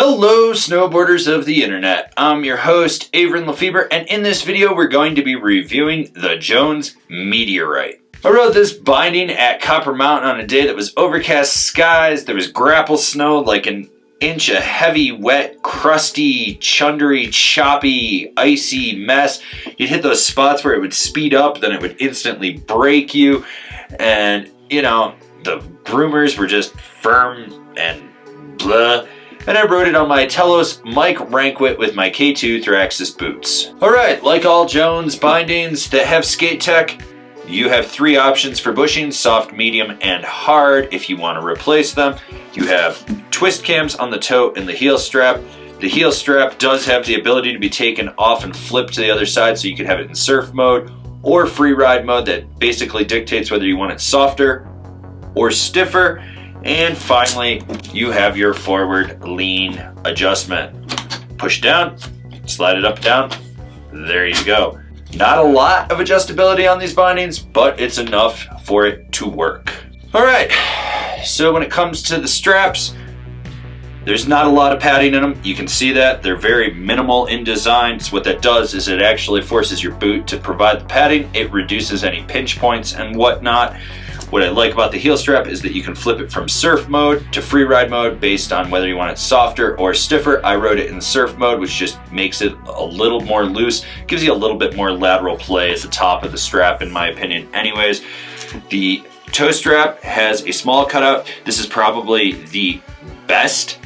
Hello snowboarders of the internet, I'm your host Avran LeFeber, and in this video we're going to be reviewing the Jones Meteorite. I rode this binding at Copper Mountain on a day that was overcast skies. There was grapple snow, like an inch of heavy, wet, crusty, chundery, choppy, icy mess. You'd hit those spots where it would speed up, then it would instantly break you, and you know, the groomers were just firm and blah. And I rode it on my Telos Mike Rankwit with my K2 Thraxis boots. Alright, like all Jones bindings that have skate tech, you have three options for bushing: soft, medium, and hard if you want to replace them. You have twist cams on the toe and the heel strap. The heel strap does have the ability to be taken off and flipped to the other side, so you can have it in surf mode or free ride mode that basically dictates whether you want it softer or stiffer. And finally, you have your forward lean adjustment. Push down, slide it up and down, there you go. Not a lot of adjustability on these bindings, but it's enough for it to work. All right, so when it comes to the straps, there's not a lot of padding in them. You can see that they're very minimal in design. So what that does is it actually forces your boot to provide the padding. It reduces any pinch points and whatnot. What I like about the heel strap is that you can flip it from surf mode to free ride mode based on whether you want it softer or stiffer. I rode it in surf mode, which just makes it a little more loose, gives you a little bit more lateral play at the top of the strap, in my opinion. Anyways, the toe strap has a small cutout. This is probably the best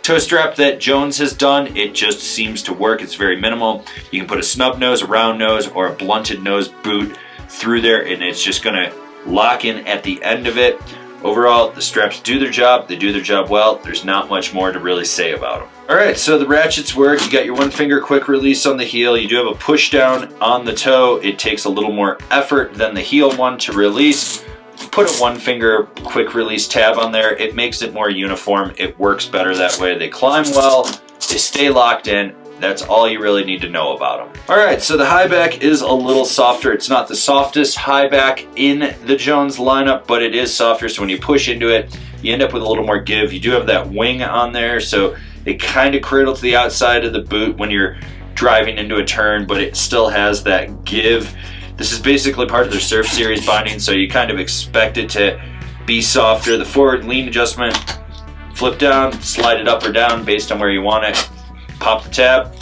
toe strap that Jones has done. It just seems to work. It's very minimal. You can put a snub nose, a round nose, or a blunted nose boot through there, and it's just gonna lock in at the end of it. Overall, the straps do their job. They do their job well. There's not much more to really say about them. All right, so the ratchets work. You got your one finger quick release on the heel. You do have a push down on the toe. It takes a little more effort than the heel one to release. Put a one finger quick release tab on there. It makes it more uniform. It works better that way. They climb well. They stay locked in. That's all you really need to know about them. All right, so the high back is a little softer. It's not the softest high back in the Jones lineup, but it is softer, so when you push into it, you end up with a little more give. You do have that wing on there, so it kind of cradles the outside of the boot when you're driving into a turn, but it still has that give. This is basically part of their Surf Series binding, so you kind of expect it to be softer. The forward lean adjustment, flip down, slide it up or down based on where you want it. Pop the tab,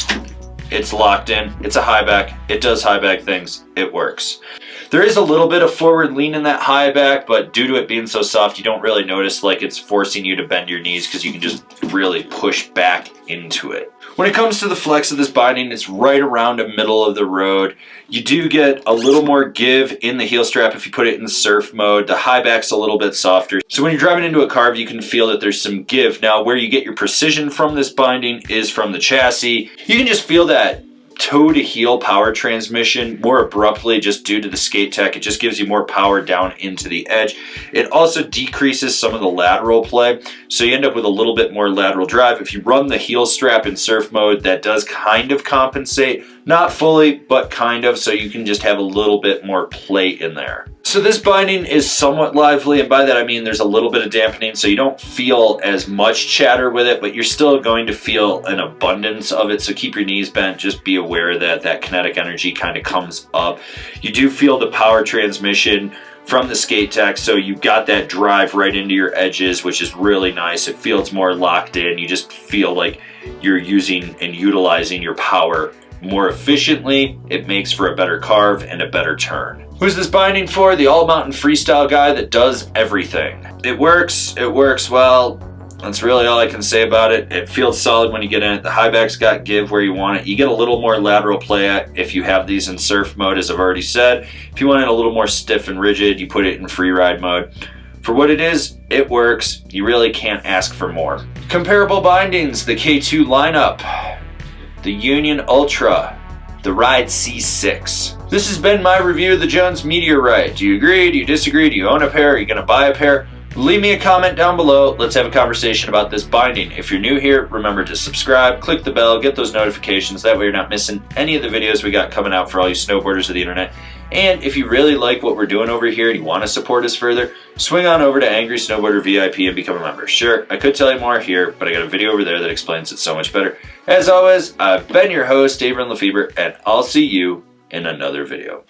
it's locked in. It's a high back. It does high back things. It works. There is a little bit of forward lean in that high back, but due to it being so soft, you don't really notice like it's forcing you to bend your knees because you can just really push back into it. When it comes to the flex of this binding, it's right around the middle of the road. You do get a little more give in the heel strap if you put it in surf mode. The high back's a little bit softer. So when you're driving into a carve, you can feel that there's some give. Now, where you get your precision from this binding is from the chassis. You can just feel that toe to heel power transmission more abruptly just due to the skate tech. It just gives you more power down into the edge. It also decreases some of the lateral play, so you end up with a little bit more lateral drive. If you run the heel strap in surf mode, that does kind of compensate. Not fully, but kind of, so you can just have a little bit more play in there. So this binding is somewhat lively, and by that I mean there's a little bit of dampening, so you don't feel as much chatter with it, but you're still going to feel an abundance of it, so keep your knees bent. Just be aware that that kinetic energy kind of comes up. You do feel the power transmission from the skate tech, so you got that drive right into your edges, which is really nice. It feels more locked in. You just feel like you're using and utilizing your power more efficiently. It makes for a better carve and a better turn. Who's this binding for? The all-mountain freestyle guy that does everything. It works well. That's really all I can say about it. It feels solid when you get in it. The high back's got give where you want it. You get a little more lateral play if you have these in surf mode, as I've already said. If you want it a little more stiff and rigid, you put it in free ride mode. For what it is, it works. You really can't ask for more. Comparable bindings, the K2 lineup, the Union Ultra, the Ride C6. This has been my review of the Jones Meteorite. Do you agree? Do you disagree? Do you own a pair? Are you going to buy a pair? Leave me a comment down below. Let's have a conversation about this binding. If you're new here, remember to subscribe, click the bell, get those notifications. That way you're not missing any of the videos we got coming out for all you snowboarders of the internet. And if you really like what we're doing over here and you want to support us further, swing on over to Angry Snowboarder VIP and become a member. Sure, I could tell you more here, but I got a video over there that explains it so much better. As always, I've been your host, Avran LeFeber, and I'll see you in another video.